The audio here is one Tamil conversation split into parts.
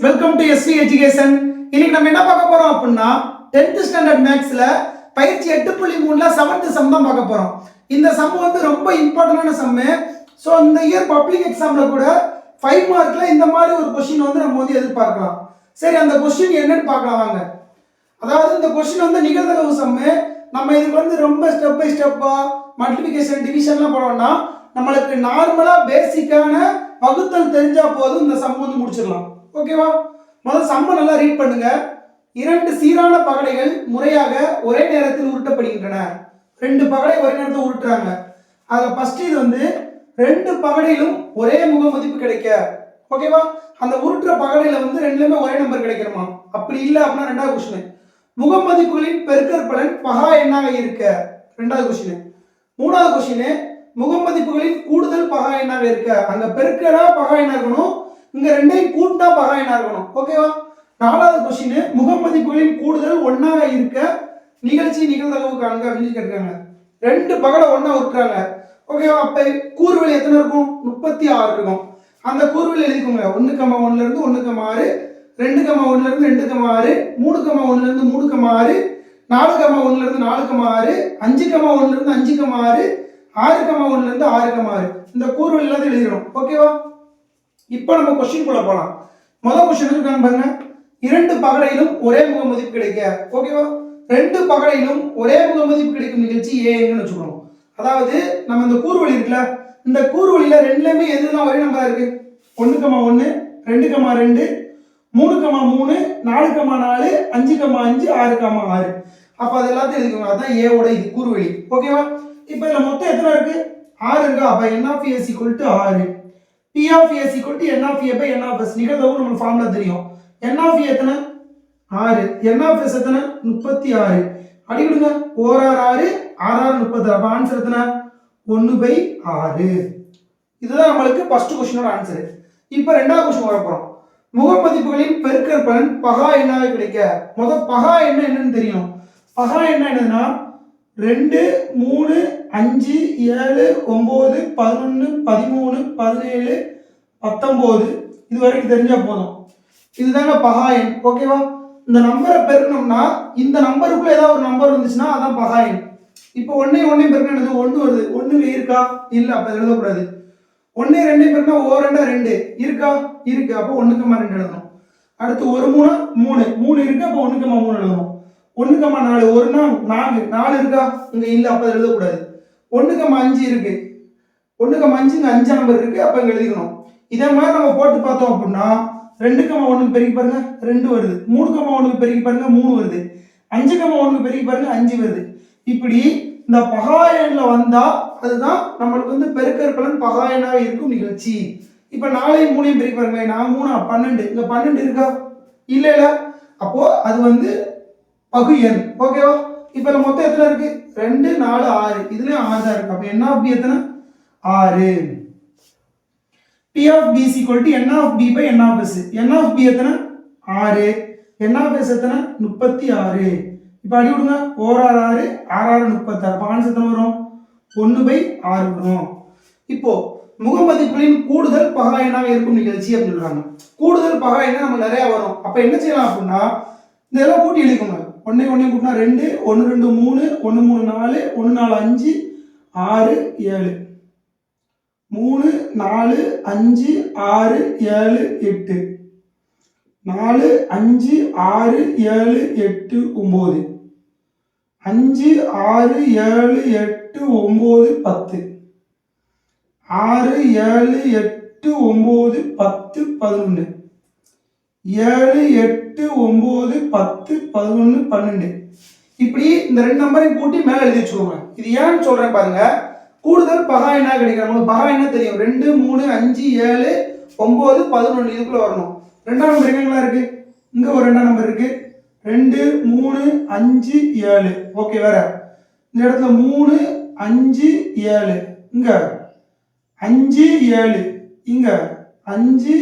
Welcome to SV education. இன்னைக்கு நம்ம என்ன பார்க்க போறோம் அப்படின்னா 10th ஸ்டாண்டர்ட் மேக்ஸ்ல பயிற்சி 8.3ல 7th சம் தான் பார்க்க போறோம். இந்த சம் வந்து ரொம்ப இம்பார்ட்டன்டான சம். ஸோ இந்த இயர் பப்ளிக் எக்ஸாம்ல கூட 5 மார்க்ல இந்த மாதிரி ஒரு கொஸ்டின் வந்து நம்ம வந்து எதிர்பார்க்கலாம். சரி, அந்த கொஸ்டின் என்னன்னு பார்க்கலாம் வாங்க. அதாவது இந்த கொஸ்டின் வந்து நிகழ்தகவு சம். நம்ம இதுக்கு வந்து ரொம்ப ஸ்டெப் பை ஸ்டெப்பா மல்டிபிகேஷன் டிவிஷன்லாம் போனோம்னா நம்மளுக்கு நார்மலா பேசிக்கான வகுத்தல் தெரிஞ்சா போதும் இந்த சம் வந்து முடிச்சிடலாம். ஓகேவா? முதல்ல சம்ம நல்லா ரீட் பண்ணுங்க. 2 சீரான பகடைகள் முறையாக ஒரே நேரத்தில் உருட்டப்படுகின்றன. 2 பகடை ஒரே நேரத்தில் உருட்டுறாங்க. அதில் ஃபர்ஸ்ட் இது வந்து 2 பகடையிலும் ஒரே முக மதிப்பு கிடைக்க. ஓகேவா? அந்த உருட்டுற பகடையில வந்து ரெண்டுலயுமே ஒரே நம்பர் கிடைக்கணுமா? அப்படி இல்லை அப்படின்னா ரெண்டாவது கொஸ்டின், முக மதிப்புகளின் பெருக்கற்பலன் பகா எண்ணாக இருக்க. ரெண்டாவது கொஸ்டின். மூணாவது கொஸ்டின், முக மதிப்புகளின் கூடுதல் பகா எண்ணாக இருக்க. அங்க பெருக்கடா பகா எண்ணா இருக்கணும், இங்க ரெண்டையும் கூட்டினா பகா எண்ணா இருக்கணும். ஓகேவா? நாலாவது கொஸ்டின், முக மதிப்புகளின் கூடுதல் ஒன்னாக இருக்க நிகழ்ச்சி நிகழ்தகவு காண்க அப்படின்னு கேட்டிருக்காங்க. 2 பகடை ஒன்னா விட்டுறாங்க. ஓகேவா? அப்ப கூறுவெளி எத்தனை இருக்கும்? 36 இருக்கும். அந்த கூறுவெளி எழுதிக்கோங்க. 1,1 இருந்து 1,6, 2,1 இருந்து 2,6, 3,1 இருந்து 3,6, 4,1 இருந்து 4,6, 5,1 இருந்து 5,6, 6,1 இருந்து 6,6. இந்த கூறுவெளி எல்லாத்தையும் எழுதிடும். ஓகேவா? இப்போ நம்ம கொஸ்டின் குள்ள போலாம். முதல் கொஸ்டின் இருக்காங்க பாருங்க. 2 பகடையிலும் ஒரே முக மதிப்பு கிடைக்க. ஓகேவா? 2 பகடையிலும் ஒரே முக மதிப்பு கிடைக்கும் நிகழ்ச்சி ஏன்னு வச்சுக்கணும். அதாவது நம்ம இந்த கூறுவெளி இருக்குல்ல, இந்த கூறுவெளியில ரெண்டுலயுமே எதுலாம் ஒரே நம்பரா இருக்கு? 1,1, 2,2, 3,3, 4,4, 5,5, 6,6. அப்ப அது எல்லாத்தையும் எழுதிக்கோங்க. அதான் ஏ ஓட இது கூறுவெளி. ஓகேவா? இப்போ இதுல மொத்தம் எத்தனை இருக்கு? 6 இருக்கா? அப்ப n of a is equal to 6. p of a is equal to n of a by n of s. நிகழ்தகவு நமக்கு ஃபார்முலா தெரியும். n of a எத்தனை? 6. n of s எத்தனை? 36. அடி விடுங்க. 4 6 6 36. அப்ப ஆன்சர் எத்தனை? 1/6. இதுதான் நம்மளுக்கு ஃபர்ஸ்ட் क्वेश्चनோட ஆன்சர். இப்போ ரெண்டாவது क्वेश्चन வர போறோம். முக மதிப்புகளின் பெருக்கற்பலன் பகா எண்ணாக கிடைக்க. முதல் பகா எண்ண என்னன்னு தெரியும். பகா எண்ண என்னன்னா 2 3 5 7 9 11 13 17 19 இது வரைக்கும் தெரிஞ்சா போதும். இதுதாங்க பகா எண். ஓகேவா? இந்த நம்பரை பெருக்கணும்னா இந்த நம்பருக்குள்ள ஏதாவது ஒரு நம்பர் வந்துச்சுன்னா அதான் பகா எண். இப்போ 1 1 பெருக்கினது 1 வருது. 1 இருக்கா? இல்ல, அப்ப எழுதக்கூடாது. 1 2 பெருக்கினா 1 2 இருக்கா? இருக்கு. அப்போ 1,2 எழுதணும். அடுத்து 1 3 3 3 இருக்கு. அப்போ 1,3 எழுதணும். 1,4 1 4 4 இருக்கா? இங்க இல்ல, அப்ப எழுதக்கூடாது. 1,5 இருக்கு. 1,5 இங்க 5 நம்பர் இருக்கு. அப்ப இங்க எழுதிக்கணும். இதே மாதிரி நம்ம போட்டு பார்த்தோம் அப்படின்னா 2,1 பெருக்கி பாருங்க 2 வருது. 3,1 பெருக்கி பாருங்க 3 வருது. 5,1 பெருக்கி பாருங்க 5 வருது. இப்படி இந்த பகா எண்ல வந்தா அதுதான் நம்மளுக்கு வந்து பெருக்கற்பலன் பகா எண்ணாக இருக்கும் நிகழ்ச்சி. இப்ப 4 3 பெருக்கி பாருங்க. 4 3 12. இங்க 12 இருக்கா? இல்ல இல்ல. அப்போ அது வந்து பகு எண். ஓகேவா? இப்ப மொத்தம் எத்தனை இருக்கு? 2 4 6. இதுலயும் 6 தான் இருக்கு. அப்ப n of b எத்தனை? 6. p of b is equal to n of b by n of s. n of b எத்தனை? 6. n of s எத்தனை? 36. இப்ப அடி விடுங்க. 4 6 6 36. அப்ப ஆன்சர் எத்தனை வரும்? 1/6 வரும். இப்போ முக மதிப்புகளின் கூடுதல் பகா எண்ணாக இருக்கும் நிகழ்ச்சி அப்படின்னு சொல்றாங்க. கூடுதல் பகா எண்ணா நம்ம நிறைய வரும். அப்ப என்ன செய்யலாம் அப்படின்னா இதெல்லாம் கூட்டி எழுதிக்கோங்க. 1 1 கூட்டினா 2 1 2 3 1 3 4 1 4 5 6 7 3 4 5 6 7 8 4 5 6 7 8 9 5 6 7 8 9 10 6 7 8 9 10 11 7 8 9 10 11 12. இப்படி இந்த 2 நம்பரையும் கூட்டி மேல எழுதி வச்சுக்கோங்க. இது ஏன்னு சொல்றேன் பாருங்க. கூடுதல் பகா எண்ணா கிடைக்கிற நமக்கு பகா எண்ணா தெரியும். 2 3 5 7 9 11 இதுக்குள்ள வரணும். ரெண்டாம் நம்பர் எங்கெல்லாம் இருக்கு? இங்க ஒரு ரெண்டாம் நம்பர் இருக்கு. 2 3 5 7. ஓகே, வேற இந்த இடத்துல 3 5 7. இங்க 5 7. இங்க 5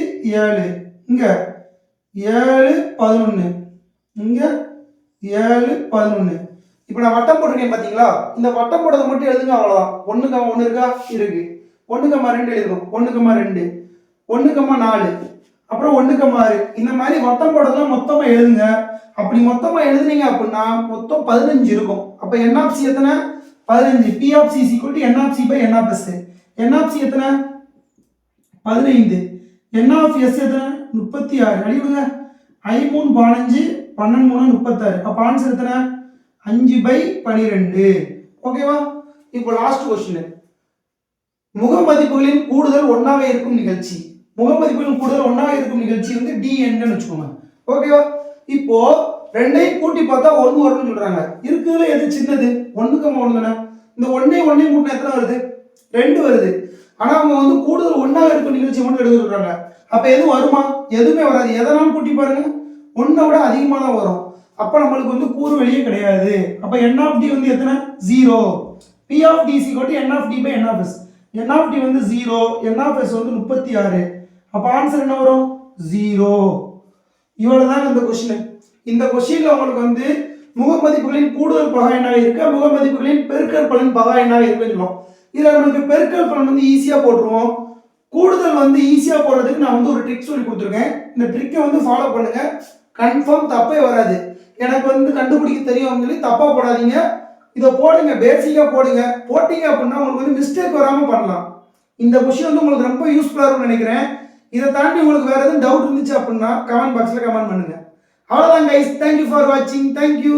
7. இங்க 7 11. இங்க 7 11. இப்போ நான் வட்டம் போட்டிருக்கேன் பாத்தீங்களா? இந்த வட்டம் போட்டதை மட்டும் எழுதுங்க, அவ்வளவுதான். 1,1 இருக்கா? இருக்கு. 1,2 எழுதணும். 1,2 1,4 அப்புறம் 1,6 இந்த மாதிரி வட்டம் போடுறதுலாம் மொத்தமா எழுதுங்க. அப்படி மொத்தமா எழுதுனீங்க அப்படின்னா மொத்தம் 15 இருக்கும். அப்ப n ஆஃப் சி எத்தனை? 15. p of C n of C by n of s. n of C எத்தனை? 15. n ஆஃப் s எத்தனை? 36. அடி விடுங்க. 5 3 15, 12 3 36. அப்ப ஆன்சர் எத்தனை? 5/12. ஓகேவா? இப்போ லாஸ்ட் क्वेश्चन. முகமதிப்புகளின் கூடுதல் ஒன்றாக இருக்கும் நிகழ்ச்சி. முகமதிப்புகளின் கூடுதல் ஒன்றாக இருக்கும் நிகழ்ச்சி வந்து dn ன்னு வெச்சுக்கோங்க. ஓகேவா? இப்போ ரெண்டையும் கூட்டி பார்த்தா 1 வரும்னு சொல்றாங்க. இருக்குதுல எது சின்னது? 1,1 தானே. இந்த 1 கூட்டினா எத்தனை வருது? 2 வருது. ஆனா அவங்க வந்து கூடுதல் ஒன்றாக இருக்கும் நிகழ்ச்சி மட்டும் எடுக்க சொல்றாங்க. அப்ப எது வருமா? எதுவுமே வராது. எதனாலும் கூட்டி பாருங்க 1 விட அதிகமா தான் வரும். அப்ப நம்மளுக்கு வந்து கூறு வெளியே கிடையாது. அப்ப n ஆஃப் d வந்து எத்தனை? 0. p of d n of d by n of s. n of d வந்து 0, n ஆஃப் s வந்து 36. அப்ப ஆன்சர் என்ன வரும்? 0. இவ்வளவுதான் இந்த क्वेश्चन. இந்த क्वेश्चनல உங்களுக்கு வந்து முகமதிப்புகளின் கூடுதல் பகா எண்ணாக இருக்க, முகமதிப்புகளின் பெருக்கல் பலன் பகா எண்ணாக இருக்குன்னு சொல்லுவோம். இதுல நமக்கு பெருக்கல் பலன் வந்து ஈஸியா போட்டுருவோம். கூடுதல் வந்து ஈஸியா போடுறதுக்கு நான் வந்து ஒரு ட்ரிக் சொல்லி கொடுத்துருக்கேன். இந்த ட்ரிக்கை வந்து ஃபாலோ பண்ணுங்க. கன்ஃபார்ம் தப்பே வராது. எனக்கு வந்து கண்டுபிடிக்க தெரியும் சொல்லி தப்பா போடாதீங்க. இதை போடுங்க, பேசிக்கா போடுங்க. போட்டீங்க அப்படின்னா உங்களுக்கு வந்து மிஸ்டேக் வராம பண்ணலாம். இந்த கொஸ்டின் வந்து உங்களுக்கு ரொம்ப யூஸ்ஃபுல்லா இருக்கும்னு நினைக்கிறேன். இதை தாண்டி உங்களுக்கு வேற எதுவும் டவுட் இருந்துச்சு அப்படின்னா கமெண்ட் பாக்ஸ்ல கமெண்ட் பண்ணுங்க. அவ்வளவுதான் கைஸ். தேங்க்யூ ஃபார் வாட்சிங். தேங்க்யூ.